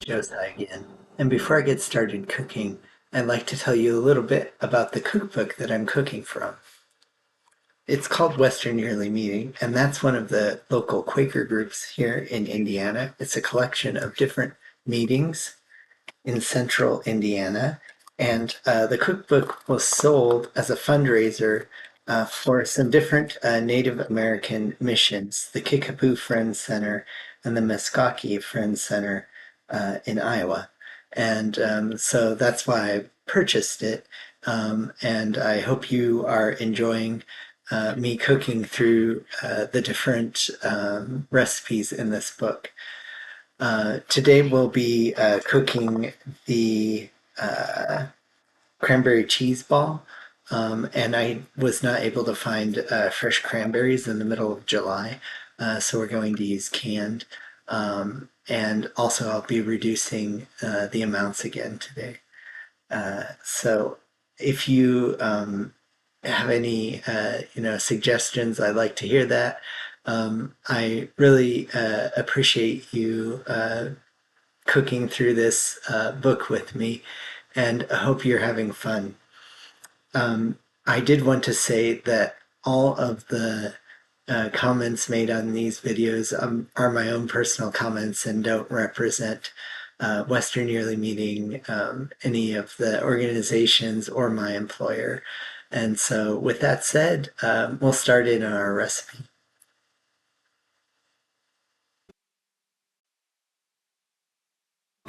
Josih again. And before I get started cooking, I'd like to tell you a little bit about the cookbook that I'm cooking from. It's called Western Yearly Meeting, and that's one of the local Quaker groups here in Indiana. It's a collection of different meetings in central Indiana, and the cookbook was sold as a fundraiser for some different Native American missions, the Kickapoo Friends Center and the Muskogee Friends Center in Iowa. And so that's why I purchased it. And I hope you are enjoying me cooking through the different recipes in this book. Today we'll be cooking the cranberry cheese ball. And I was not able to find fresh cranberries in the middle of July, so we're going to use canned. And also I'll be reducing the amounts again today. So if you have any suggestions, I'd like to hear that. I really appreciate you cooking through this book with me, and I hope you're having fun. I did want to say that all of the comments made on these videos are my own personal comments and don't represent Western Yearly Meeting, any of the organizations, or my employer. And so, with that said, we'll start in our recipe.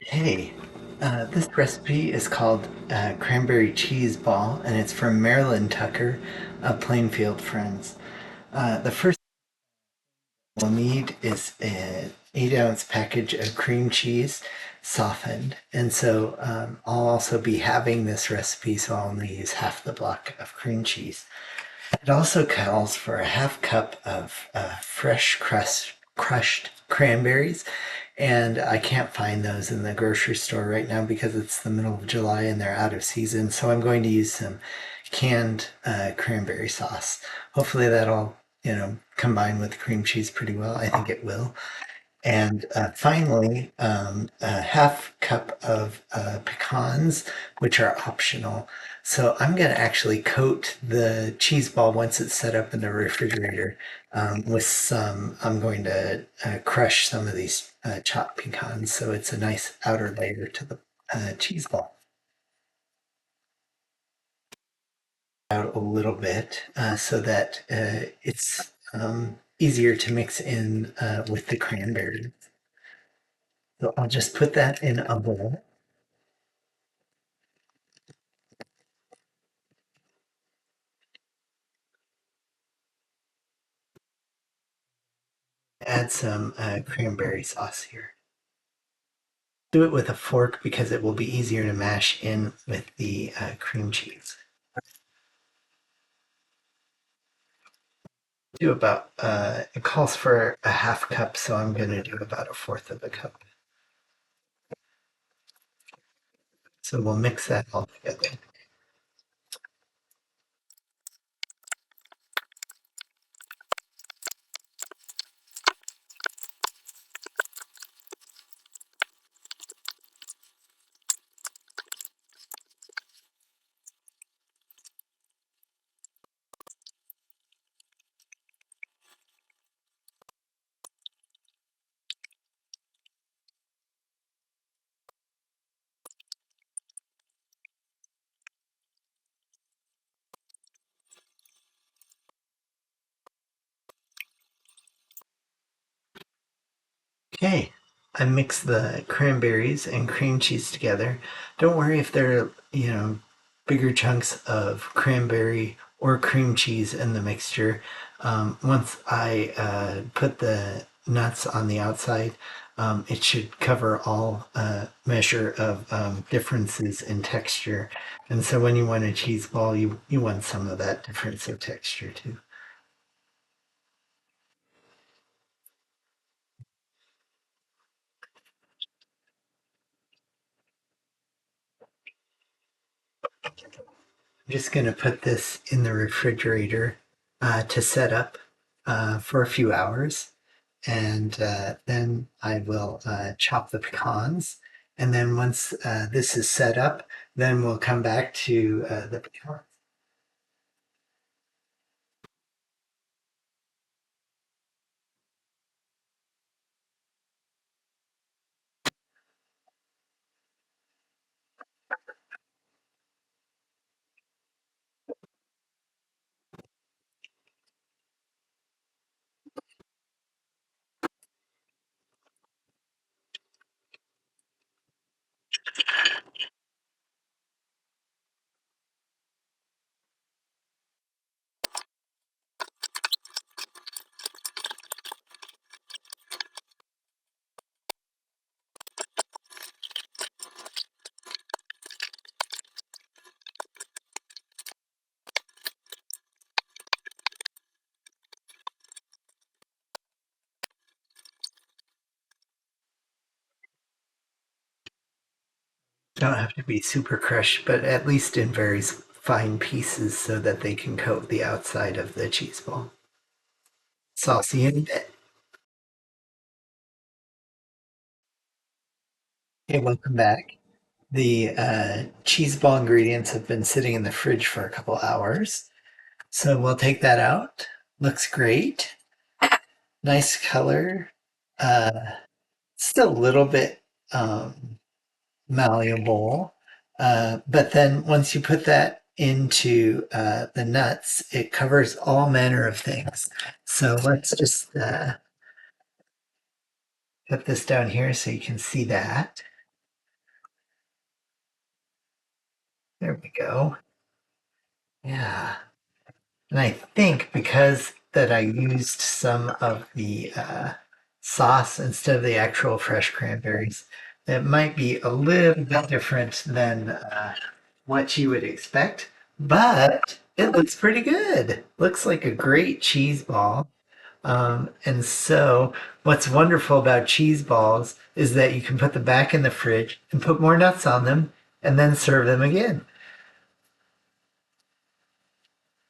Hey, this recipe is called Cranberry Cheese Ball, and it's from Marilyn Tucker of Plainfield Friends. The first we'll need is an 8-ounce package of cream cheese softened. And so I'll also be having this recipe, so I'll only use half the block of cream cheese. It also calls for a half cup of fresh crushed cranberries. And I can't find those in the grocery store right now because it's the middle of July and they're out of season. So I'm going to use some canned cranberry sauce. Hopefully that'll, combine with cream cheese pretty well. I think it will. And finally, a half cup of pecans, which are optional. So I'm going to actually coat the cheese ball once it's set up in the refrigerator with some. I'm going to crush some of these chopped pecans so it's a nice outer layer to the cheese ball. Out a little bit so that it's easier to mix in with the cranberry. So I'll just put that in a bowl. Add some cranberry sauce here. Do it with a fork because it will be easier to mash in with the cream cheese. Do about, it calls for a half cup, so I'm going to do about a fourth of a cup. So we'll mix that all together. Okay, I mixed the cranberries and cream cheese together. Don't worry if there are, bigger chunks of cranberry or cream cheese in the mixture. Once I put the nuts on the outside, it should cover all measure of differences in texture. And so when you want a cheese ball, you want some of that difference of texture too. I'm just going to put this in the refrigerator to set up for a few hours. And then I will chop the pecans And then once this is set up, then we'll come back to the pecans. Don't have to be super crushed, but at least in very fine pieces so that they can coat the outside of the cheese ball. So I'll see you in a bit. Hey, welcome back. The cheese ball ingredients have been sitting in the fridge for a couple hours. So we'll take that out. Looks great. Nice color. Uh, Still a little bit malleable. But then once you put that into the nuts, it covers all manner of things. So let's just put this down here so you can see that. There we go. Yeah. And I think because that I used some of the sauce instead of the actual fresh cranberries, it might be a little bit different than what you would expect, but it looks pretty good. Looks like a great cheese ball. And so, what's wonderful about cheese balls is that you can put them back in the fridge and put more nuts on them and then serve them again.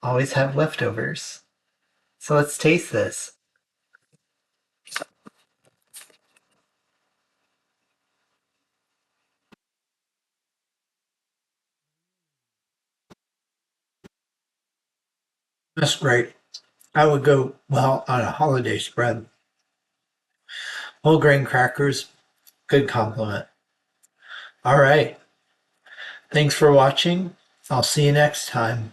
Always have leftovers. So, let's taste this. That's great. I would go well on a holiday spread. Whole grain crackers, good compliment. All right. Thanks for watching. I'll see you next time.